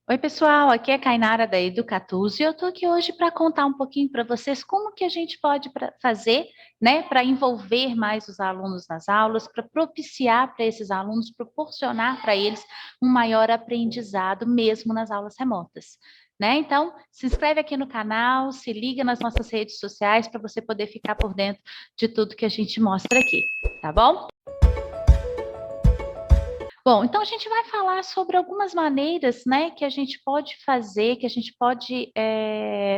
Oi, pessoal, aqui é a Kainara da Educatuz e eu estou aqui hoje para contar um pouquinho para vocês como que a gente pode fazer, né, para envolver mais os alunos nas aulas, para propiciar para esses alunos, proporcionar para eles um maior aprendizado mesmo nas aulas remotas. Né? Então, se inscreve aqui no canal, se liga nas nossas redes sociais para você poder ficar por dentro de tudo que a gente mostra aqui, tá bom? Bom, então a gente vai falar sobre algumas maneiras, né, que a gente pode fazer, que a gente pode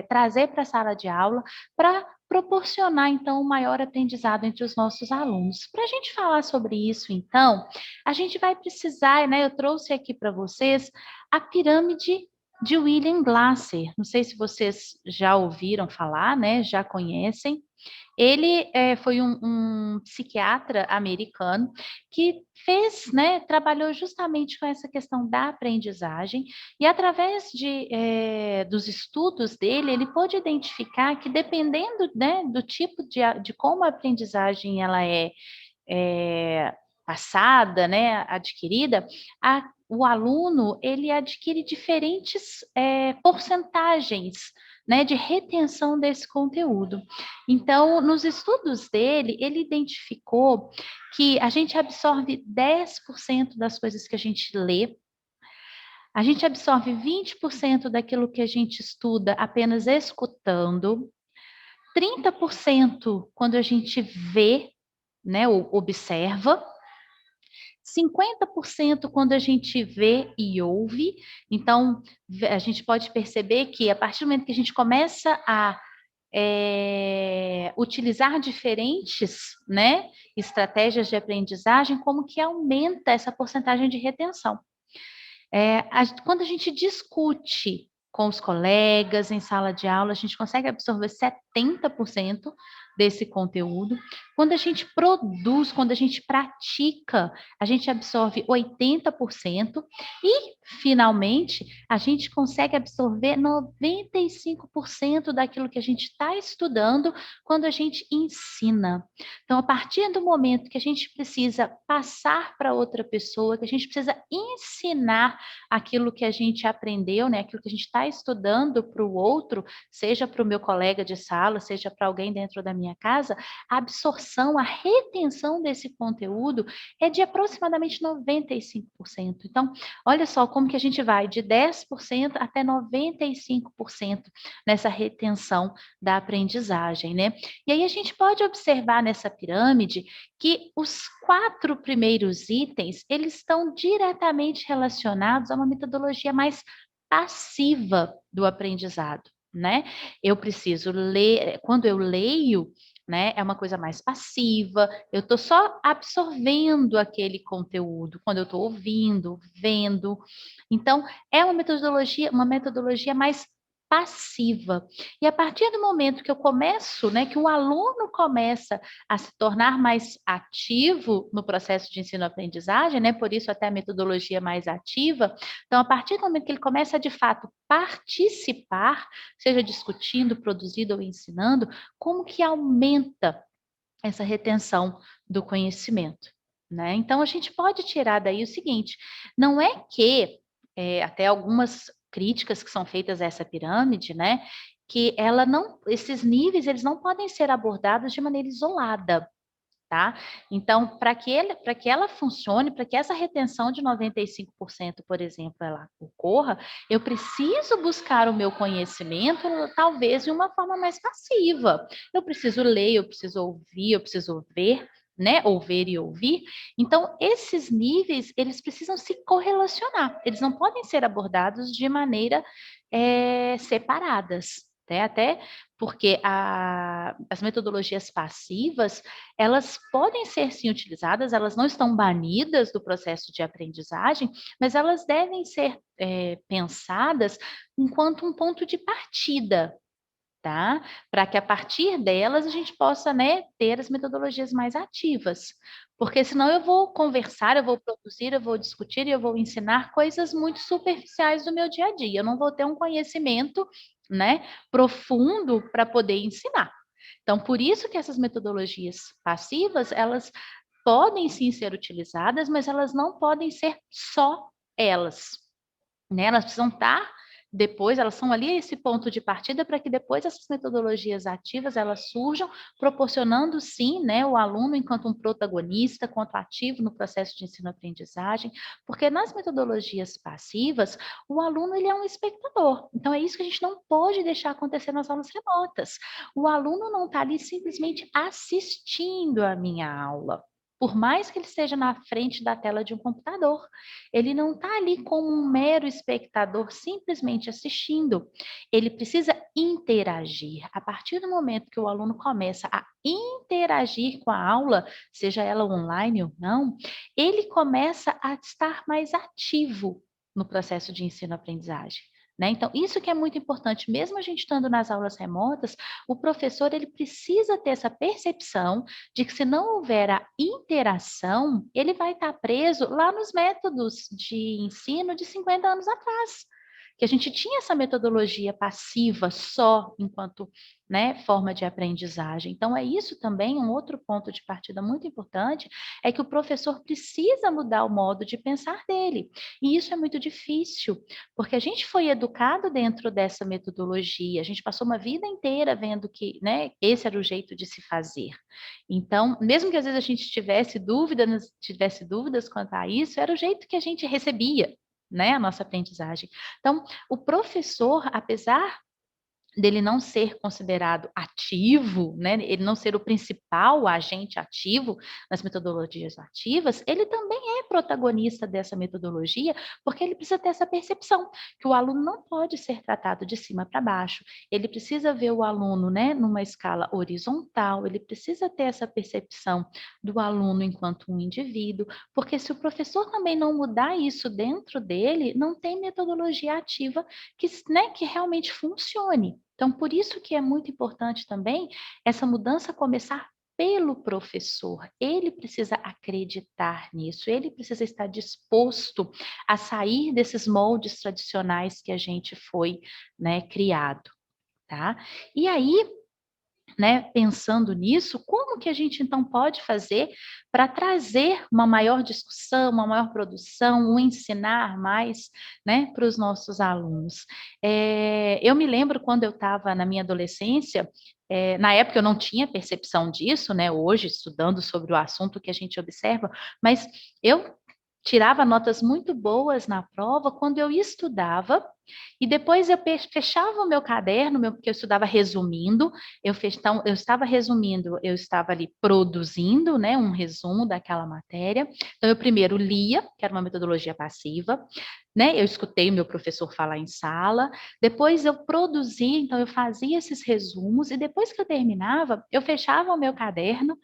trazer para a sala de aula para proporcionar, então, um maior aprendizado entre os nossos alunos. Para a gente falar sobre isso, então, a gente vai precisar, né, eu trouxe aqui para vocês a pirâmide de William Glasser. Não sei se vocês já ouviram falar, né, já conhecem. Ele foi um psiquiatra americano que fez, né, trabalhou justamente com essa questão da aprendizagem e através dos estudos dele, ele pôde identificar que dependendo, né, do tipo de como a aprendizagem ela é passada, né, adquirida, o aluno ele adquire diferentes porcentagens, né, de retenção desse conteúdo. Então, nos estudos dele, ele identificou que a gente absorve 10% das coisas que a gente lê, a gente absorve 20% daquilo que a gente estuda apenas escutando, 30% quando a gente vê, né, ou observa, 50% quando a gente vê e ouve. Então, a gente pode perceber que a partir do momento que a gente começa a utilizar diferentes, né, estratégias de aprendizagem, como que aumenta essa porcentagem de retenção. Quando a gente discute com os colegas em sala de aula, a gente consegue absorver 70% desse conteúdo. Quando a gente produz, quando a gente pratica, a gente absorve 80%. E, finalmente, a gente consegue absorver 95% daquilo que a gente está estudando quando a gente ensina. Então, a partir do momento que a gente precisa passar para outra pessoa, que a gente precisa ensinar aquilo que a gente aprendeu, né, aquilo que a gente está estudando para o outro, seja para o meu colega de sala, seja para alguém dentro da minha casa, a absorção, a retenção desse conteúdo é de aproximadamente 95%. Então, olha só como que a gente vai de 10% até 95% nessa retenção da aprendizagem, né? E aí a gente pode observar nessa pirâmide que os 4 primeiros itens, eles estão diretamente relacionados a uma metodologia mais passiva do aprendizado, né? Eu preciso ler, quando eu leio, né, é uma coisa mais passiva, eu estou só absorvendo aquele conteúdo, quando eu estou ouvindo, vendo. Então, é uma metodologia mais passiva. E a partir do momento que eu começo, né, que o aluno começa a se tornar mais ativo no processo de ensino-aprendizagem, né, por isso até a metodologia mais ativa, então a partir do momento que ele começa a, de fato, participar, seja discutindo, produzindo ou ensinando, como que aumenta essa retenção do conhecimento, né? Então a gente pode tirar daí o seguinte, não é que até algumas críticas que são feitas a essa pirâmide, né, que ela não, esses níveis eles não podem ser abordados de maneira isolada, tá? Então, para que ela funcione, para que essa retenção de 95%, por exemplo, ela ocorra, eu preciso buscar o meu conhecimento, talvez de uma forma mais passiva. Eu preciso ler, eu preciso ouvir, eu preciso ver, né? Ouvir e ouvir. Então, esses níveis, eles precisam se correlacionar. Eles não podem ser abordados de maneira separadas. Né? Até porque as metodologias passivas, elas podem ser sim utilizadas, elas não estão banidas do processo de aprendizagem, mas elas devem ser pensadas enquanto um ponto de partida, tá? Para que a partir delas a gente possa, né, ter as metodologias mais ativas. Porque senão eu vou conversar, eu vou produzir, eu vou discutir e eu vou ensinar coisas muito superficiais do meu dia a dia. Eu não vou ter um conhecimento, né, profundo para poder ensinar. Então, por isso que essas metodologias passivas, elas podem sim ser utilizadas, mas elas não podem ser só elas. né? Elas precisam estar depois, elas são ali esse ponto de partida para que depois essas metodologias ativas elas surjam, proporcionando sim, né, o aluno enquanto um protagonista, quanto ativo no processo de ensino-aprendizagem, porque nas metodologias passivas, o aluno ele é um espectador. Então é isso que a gente não pode deixar acontecer nas aulas remotas. O aluno não está ali simplesmente assistindo a minha aula. Por mais que ele esteja na frente da tela de um computador, ele não está ali como um mero espectador simplesmente assistindo. Ele precisa interagir. A partir do momento que o aluno começa a interagir com a aula, seja ela online ou não, ele começa a estar mais ativo no processo de ensino-aprendizagem. Né? Então, isso que é muito importante, mesmo a gente estando nas aulas remotas, o professor ele precisa ter essa percepção de que se não houver a interação, ele vai estar preso lá nos métodos de ensino de 50 anos atrás, que a gente tinha essa metodologia passiva só enquanto, né, forma de aprendizagem. Então, é isso também, um outro ponto de partida muito importante, é que o professor precisa mudar o modo de pensar dele. E isso é muito difícil, porque a gente foi educado dentro dessa metodologia, a gente passou uma vida inteira vendo que, né, esse era o jeito de se fazer. Então, mesmo que às vezes a gente tivesse dúvidas quanto a isso, era o jeito que a gente recebia, né, a nossa aprendizagem. Então, o professor, apesar dele não ser considerado ativo, né, ele não ser o principal agente ativo nas metodologias ativas, ele também é protagonista dessa metodologia, porque ele precisa ter essa percepção que o aluno não pode ser tratado de cima para baixo, ele precisa ver o aluno, né, numa escala horizontal, ele precisa ter essa percepção do aluno enquanto um indivíduo, porque se o professor também não mudar isso dentro dele, não tem metodologia ativa que, né, que realmente funcione. Então, por isso que é muito importante também essa mudança começar pelo professor. Ele precisa acreditar nisso, ele precisa estar disposto a sair desses moldes tradicionais que a gente foi, né, criado, tá? E aí, né, pensando nisso, como que a gente então pode fazer para trazer uma maior discussão, uma maior produção, um ensinar mais, né, para os nossos alunos? Eu me lembro quando eu estava na minha adolescência, na época eu não tinha percepção disso, né? Hoje, estudando sobre o assunto que a gente observa, mas eu tirava notas muito boas na prova quando eu estudava e depois eu fechava o meu caderno, porque eu estudava resumindo, então, eu estava resumindo, eu estava ali produzindo, né, um resumo daquela matéria. Então, eu primeiro lia, que era uma metodologia passiva, né, eu escutei o meu professor falar em sala, depois eu produzia, então eu fazia esses resumos, e depois que eu terminava, eu fechava o meu caderno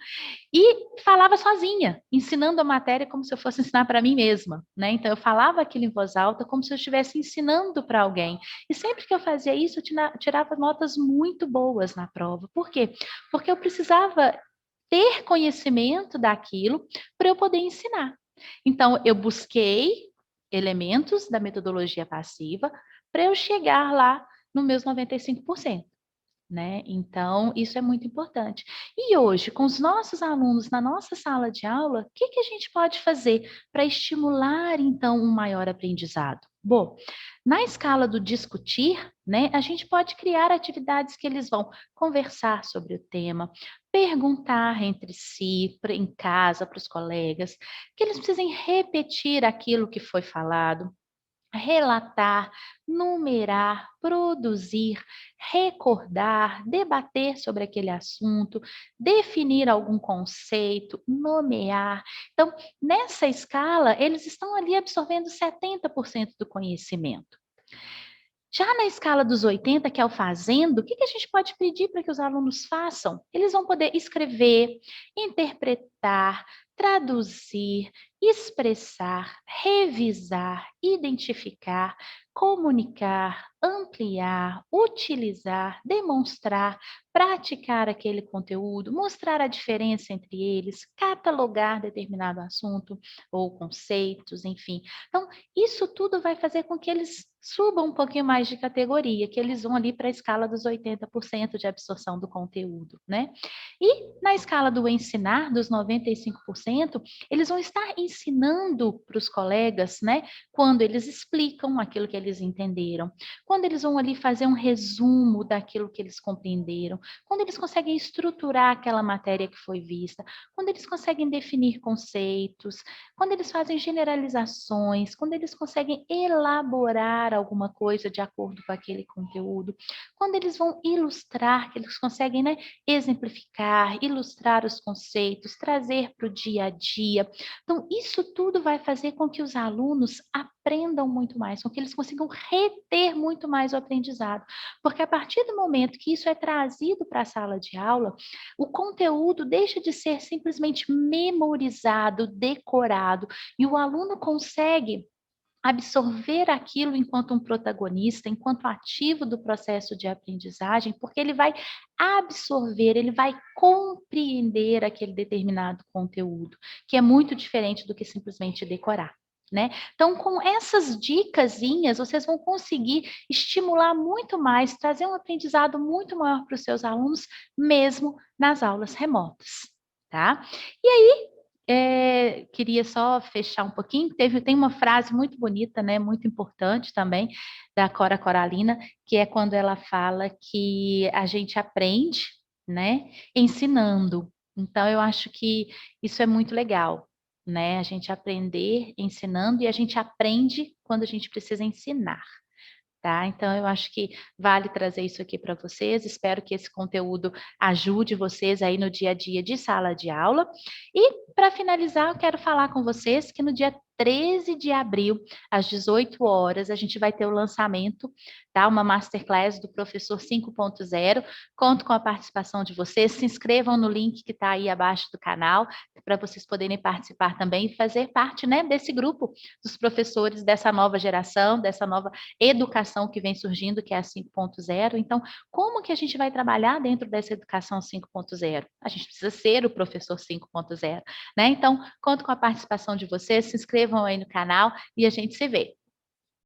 e falava sozinha, ensinando a matéria como se eu fosse ensinar para mim mesma, né? Então eu falava aquilo em voz alta como se eu estivesse ensinando para alguém. E sempre que eu fazia isso, eu tirava notas muito boas na prova. Por quê? Porque eu precisava ter conhecimento daquilo para eu poder ensinar. Então eu busquei elementos da metodologia passiva para eu chegar lá nos meus 95%. Né? Então, isso é muito importante. E hoje, com os nossos alunos na nossa sala de aula, o que que a gente pode fazer para estimular, então, um maior aprendizado? Bom, na escala do discutir, né, a gente pode criar atividades que eles vão conversar sobre o tema, perguntar entre si, em casa, para os colegas, que eles precisem repetir aquilo que foi falado, relatar, numerar, produzir, recordar, debater sobre aquele assunto, definir algum conceito, nomear. Então, nessa escala, eles estão ali absorvendo 70% do conhecimento. Já na escala dos 80, que é o fazendo, o que que a gente pode pedir para que os alunos façam? Eles vão poder escrever, interpretar, traduzir, expressar, revisar, identificar, comunicar, ampliar, utilizar, demonstrar, praticar aquele conteúdo, mostrar a diferença entre eles, catalogar determinado assunto ou conceitos, enfim. Então, isso tudo vai fazer com que eles subam um pouquinho mais de categoria, que eles vão ali para a escala dos 80% de absorção do conteúdo, né? E na escala do ensinar, dos 95%, 100%, eles vão estar ensinando para os colegas, né, quando eles explicam aquilo que eles entenderam, quando eles vão ali fazer um resumo daquilo que eles compreenderam, quando eles conseguem estruturar aquela matéria que foi vista, quando eles conseguem definir conceitos, quando eles fazem generalizações, quando eles conseguem elaborar alguma coisa de acordo com aquele conteúdo, quando eles vão ilustrar, que eles conseguem, né, exemplificar, ilustrar os conceitos, trazer para o dia a dia. Então, isso tudo vai fazer com que os alunos aprendam muito mais, com que eles consigam reter muito mais o aprendizado. Porque a partir do momento que isso é trazido para a sala de aula, o conteúdo deixa de ser simplesmente memorizado, decorado, e o aluno consegue absorver aquilo enquanto um protagonista, enquanto ativo do processo de aprendizagem, porque ele vai absorver, ele vai compreender aquele determinado conteúdo, que é muito diferente do que simplesmente decorar. Né? Então, com essas dicasinhas, vocês vão conseguir estimular muito mais, trazer um aprendizado muito maior para os seus alunos, mesmo nas aulas remotas, tá? E aí, queria só fechar um pouquinho. Tem uma frase muito bonita, né, muito importante também, da Cora Coralina, que é quando ela fala que a gente aprende, né, ensinando. Então, eu acho que isso é muito legal, né? A gente aprender ensinando e a gente aprende quando a gente precisa ensinar. Tá? Então, eu acho que vale trazer isso aqui para vocês. Espero que esse conteúdo ajude vocês aí no dia a dia de sala de aula. E, para finalizar, eu quero falar com vocês que no dia 13 de abril, às 18 horas, a gente vai ter o lançamento, tá? Uma masterclass do Professor 5.0. Conto com a participação de vocês. Se inscrevam no link que está aí abaixo do canal, para vocês poderem participar também e fazer parte, né, desse grupo dos professores dessa nova geração, dessa nova educação que vem surgindo, que é a 5.0. Então, como que a gente vai trabalhar dentro dessa educação 5.0? A gente precisa ser o professor 5.0, né? Então, conto com a participação de vocês, se inscrevam aí no canal e a gente se vê.